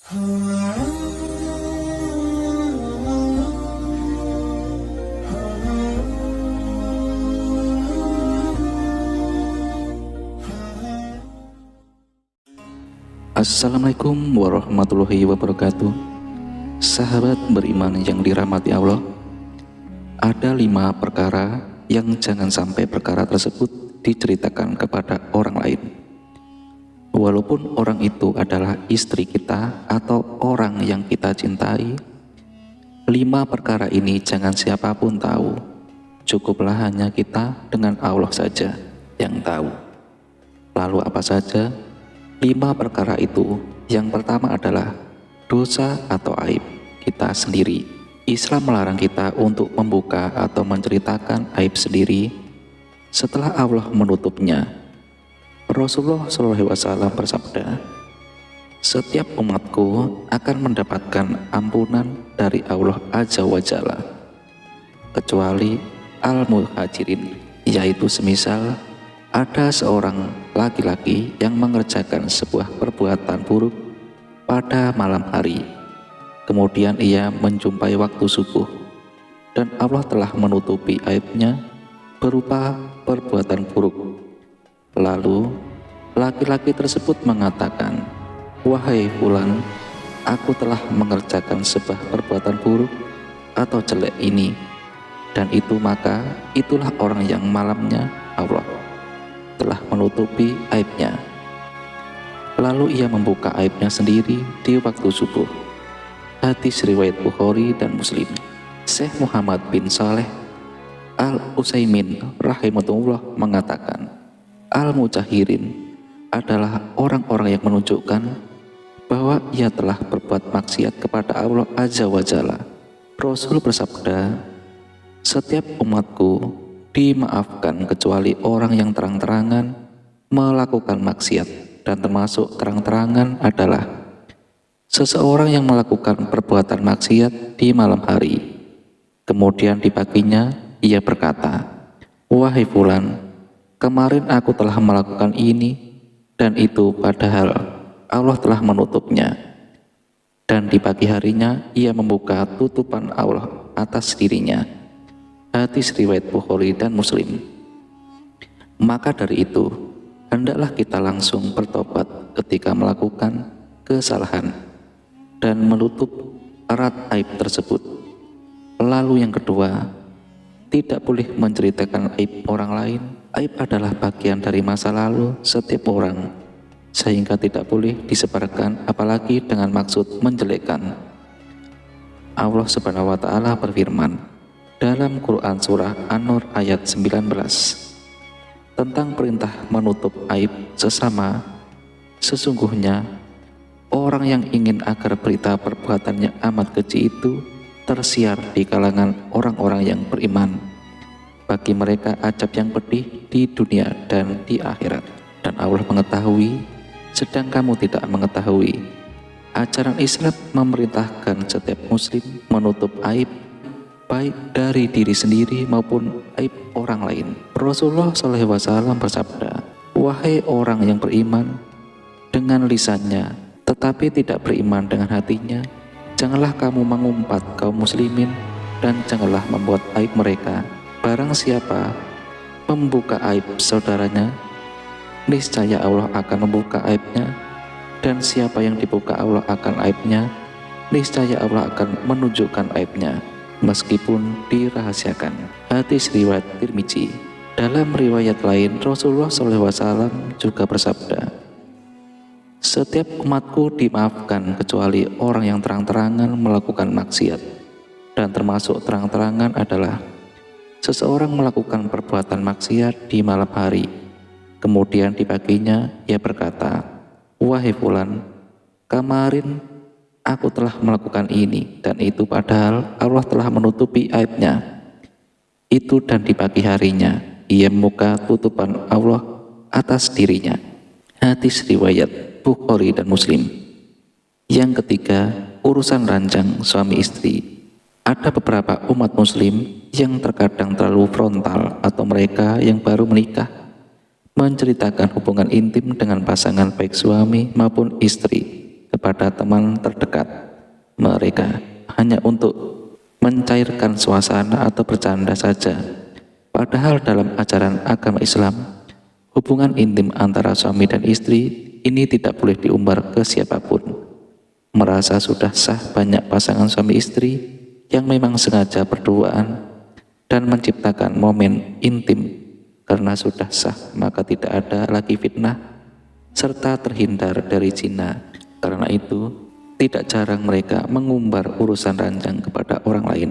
Assalamualaikum warahmatullahi wabarakatuh. Sahabat beriman yang dirahmati Allah, ada 5 perkara yang jangan sampai perkara tersebut diceritakan kepada orang lain, walaupun orang itu adalah istri kita atau orang yang kita cintai. 5 perkara ini jangan siapapun tahu, cukuplah hanya kita dengan Allah saja yang tahu. Lalu apa saja 5 perkara itu? Yang pertama adalah dosa atau aib kita sendiri. Islam melarang kita untuk membuka atau menceritakan aib sendiri setelah Allah menutupnya. Rasulullah SAW bersabda, "Setiap umatku akan mendapatkan ampunan dari Allah Azza wa Jalla, kecuali al-muhajirin," yaitu semisal ada seorang laki-laki yang mengerjakan sebuah perbuatan buruk pada malam hari, kemudian ia menjumpai waktu subuh, dan Allah telah menutupi aibnya berupa perbuatan buruk. Lalu laki-laki tersebut mengatakan, "Wahai fulan, aku telah mengerjakan sebuah perbuatan buruk atau jelek ini dan itu, maka itulah orang yang malamnya Allah telah menutupi aibnya." Lalu ia membuka aibnya sendiri di waktu subuh. Hadis riwayat Bukhari dan Muslim. Syekh Muhammad bin Saleh Al-Utsaimin rahimahullah mengatakan, al-mujahirin adalah orang-orang yang menunjukkan bahwa ia telah berbuat maksiat kepada Allah Azza wa Jalla. Rasul bersabda, "Setiap umatku dimaafkan kecuali orang yang terang-terangan melakukan maksiat, dan termasuk terang-terangan adalah seseorang yang melakukan perbuatan maksiat di malam hari, kemudian di paginya ia berkata, 'Wahai fulan, kemarin aku telah melakukan ini dan itu, padahal Allah telah menutupnya,' dan di pagi harinya ia membuka tutupan Allah atas dirinya." Hadis riwayat Bukhari dan Muslim. Maka dari itu, hendaklah kita langsung bertobat ketika melakukan kesalahan dan menutup erat aib tersebut. Lalu yang kedua, tidak boleh menceritakan aib orang lain. Aib adalah bagian dari masa lalu setiap orang, sehingga tidak boleh disebarkan apalagi dengan maksud menjelekkan. Allah Subhanahu wa Ta'ala berfirman dalam Quran surah An-Nur ayat 19 tentang perintah menutup aib sesama, "Sesungguhnya orang yang ingin agar berita perbuatannya amat keji itu tersiar di kalangan orang-orang yang beriman, bagi mereka azab yang pedih di dunia dan di akhirat, dan Allah mengetahui sedang kamu tidak mengetahui." Ajaran Islam memerintahkan setiap muslim menutup aib baik dari diri sendiri maupun aib orang lain. Rasulullah SAW bersabda, "Wahai orang yang beriman dengan lisannya tetapi tidak beriman dengan hatinya, janganlah kamu mengumpat kaum muslimin dan janganlah membuat aib mereka. Barang siapa membuka aib saudaranya, niscaya Allah akan membuka aibnya, dan siapa yang dibuka Allah akan aibnya, niscaya Allah akan menunjukkan aibnya meskipun dirahasiakan." Hadis riwayat Tirmizi. Dalam riwayat lain, Rasulullah SAW juga bersabda, "Setiap umatku dimaafkan kecuali orang yang terang-terangan melakukan maksiat, dan termasuk terang-terangan adalah seseorang melakukan perbuatan maksiat di malam hari, kemudian di paginya ia berkata, 'Wahai fulan, kemarin aku telah melakukan ini dan itu, padahal Allah telah menutupi aibnya itu,' dan di pagi harinya ia membuka tutupan Allah atas dirinya." Hadis riwayat Bukhari dan Muslim. Yang ketiga, urusan ranjang suami istri. Ada beberapa umat muslim yang terkadang terlalu frontal, atau mereka yang baru menikah menceritakan hubungan intim dengan pasangan baik suami maupun istri kepada teman terdekat mereka hanya untuk mencairkan suasana atau bercanda saja. Padahal dalam ajaran agama Islam, hubungan intim antara suami dan istri ini tidak boleh diumbar ke siapapun. Merasa sudah sah banyak pasangan suami istri yang memang sengaja berduaan dan menciptakan momen intim. Karena sudah sah maka tidak ada lagi fitnah serta terhindar dari zina. Karena itu tidak jarang mereka mengumbar urusan ranjang kepada orang lain.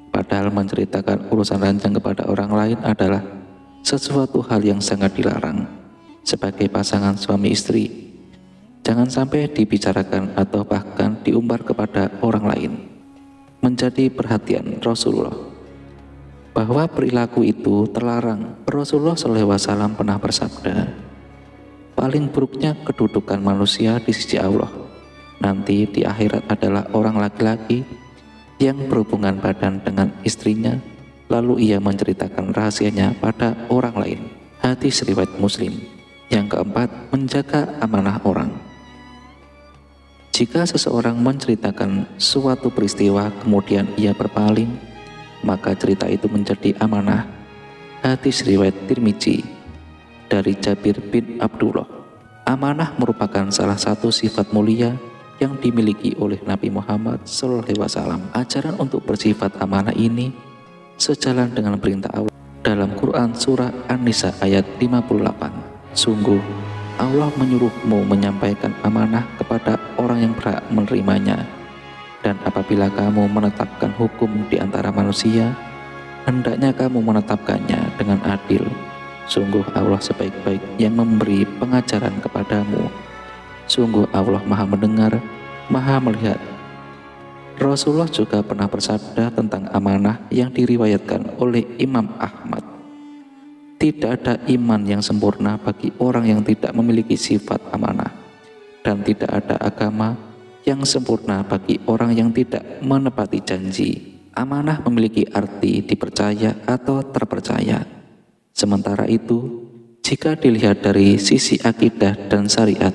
Padahal menceritakan urusan ranjang kepada orang lain adalah sesuatu hal yang sangat dilarang. Sebagai pasangan suami istri, jangan sampai dibicarakan atau bahkan diumbar kepada orang lain. Menjadi perhatian Rasulullah bahwa perilaku itu terlarang. Rasulullah SAW pernah bersabda, paling buruknya kedudukan manusia di sisi Allah nanti di akhirat adalah orang laki-laki yang berhubungan badan dengan istrinya, lalu ia menceritakan rahasianya pada orang lain. Hadis riwayat Muslim. Yang keempat, menjaga amanah orang. Jika seseorang menceritakan suatu peristiwa kemudian ia berpaling, maka cerita itu menjadi amanah. Hadis riwayat Tirmizi dari Jabir bin Abdullah. Amanah merupakan salah satu sifat mulia yang dimiliki oleh Nabi Muhammad SAW. Ajaran untuk bersifat amanah ini sejalan dengan perintah Allah dalam Quran surah An-Nisa ayat 58. Sungguh Allah menyuruhmu menyampaikan amanah kepada orang yang berhak menerimanya, dan apabila kamu menetapkan hukum di antara manusia, hendaknya kamu menetapkannya dengan adil. Sungguh Allah sebaik-baik yang memberi pengajaran kepadamu. Sungguh Allah Maha Mendengar, Maha Melihat. Rasulullah juga pernah bersabda tentang amanah yang diriwayatkan oleh Imam Ahmad. Tidak ada iman yang sempurna bagi orang yang tidak memiliki sifat amanah, dan tidak ada agama yang sempurna bagi orang yang tidak menepati janji. Amanah memiliki arti dipercaya atau terpercaya. Sementara itu, jika dilihat dari sisi akidah dan syariat,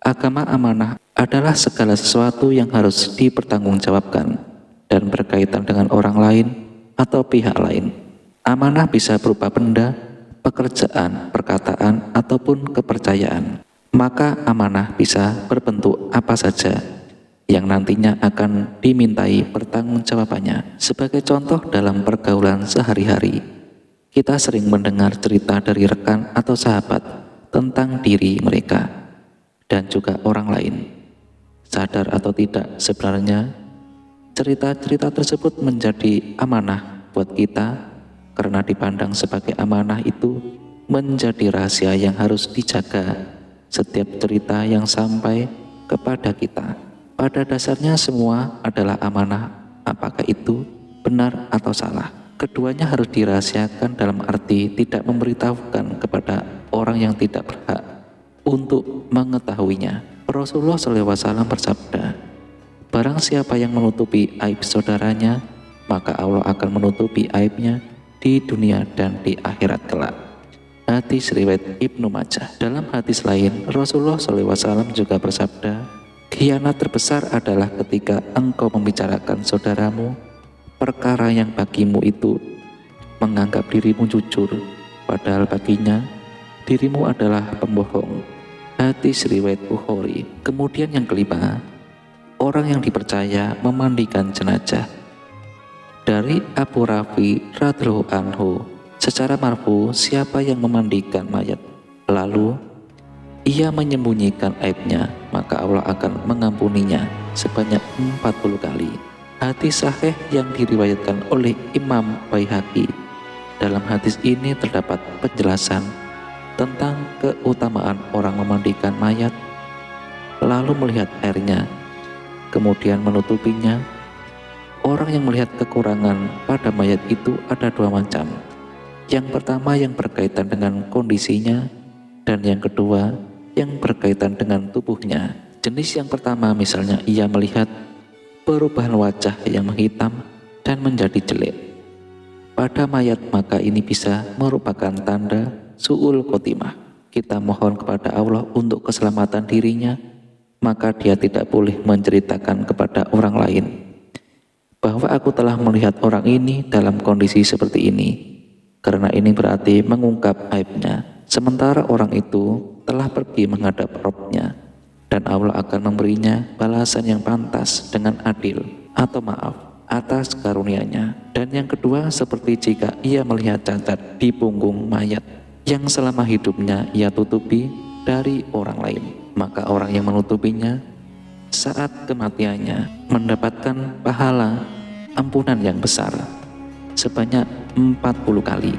agama amanah adalah segala sesuatu yang harus dipertanggungjawabkan dan berkaitan dengan orang lain atau pihak lain. Amanah bisa berupa benda, pekerjaan, perkataan, ataupun kepercayaan. Maka amanah bisa berbentuk apa saja yang nantinya akan dimintai pertanggungjawabannya. Sebagai contoh dalam pergaulan sehari-hari, kita sering mendengar cerita dari rekan atau sahabat tentang diri mereka dan juga orang lain. Sadar atau tidak, sebenarnya cerita-cerita tersebut menjadi amanah buat kita, karena dipandang sebagai amanah itu menjadi rahasia yang harus dijaga. Setiap cerita yang sampai kepada kita, pada dasarnya semua adalah amanah, apakah itu benar atau salah. Keduanya harus dirahasiakan dalam arti tidak memberitahukan kepada orang yang tidak berhak untuk mengetahuinya. Rasulullah SAW bersabda, barang siapa yang menutupi aib saudaranya, maka Allah akan menutupi aibnya di dunia dan di akhirat kelak. Hadis riwayat Ibnu Majah. Dalam hadis lain, Rasulullah SAW juga bersabda, khianat terbesar adalah ketika engkau membicarakan saudaramu perkara yang bagimu itu menganggap dirimu jujur, padahal baginya dirimu adalah pembohong. Hadis riwayat Bukhari. Kemudian yang kelima, orang yang dipercaya memandikan jenazah. Dari Abu Rafi radhiyallahu anhu secara marfu, siapa yang memandikan mayat lalu ia menyembunyikan aibnya, maka Allah akan mengampuninya sebanyak 40 kali. Hadis sahih yang diriwayatkan oleh Imam Baihaqi. Dalam hadis ini terdapat penjelasan tentang keutamaan orang memandikan mayat lalu melihat airnya kemudian menutupinya. Orang yang melihat kekurangan pada mayat itu ada dua macam. Yang pertama yang berkaitan dengan kondisinya, dan yang kedua yang berkaitan dengan tubuhnya. Jenis yang pertama misalnya ia melihat perubahan wajah yang menghitam dan menjadi jelek pada mayat, maka ini bisa merupakan tanda su'ul khotimah. Kita mohon kepada Allah untuk keselamatan dirinya maka dia tidak boleh menceritakan kepada orang lain bahwa aku telah melihat orang ini dalam kondisi seperti ini, karena ini berarti mengungkap aibnya. Sementara orang itu telah pergi menghadap Robnya, dan Allah akan memberinya balasan yang pantas dengan adil atau maaf atas karunia-Nya. Dan yang kedua, seperti jika ia melihat cacat di punggung mayat yang selama hidupnya ia tutupi dari orang lain, maka orang yang menutupinya saat kematiannya mendapatkan pahala ampunan yang besar sebanyak 40 kali.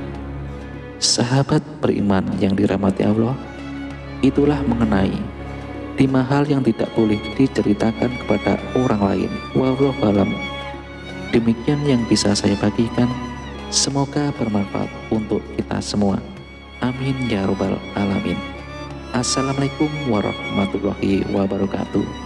Sahabat beriman yang dirahmati Allah, itulah mengenai 5 hal yang tidak boleh diceritakan kepada orang lain. Wallahu a'lam. Demikian yang bisa saya bagikan, semoga bermanfaat untuk kita semua. Amin ya robbal alamin. Assalamualaikum warahmatullahi wabarakatuh.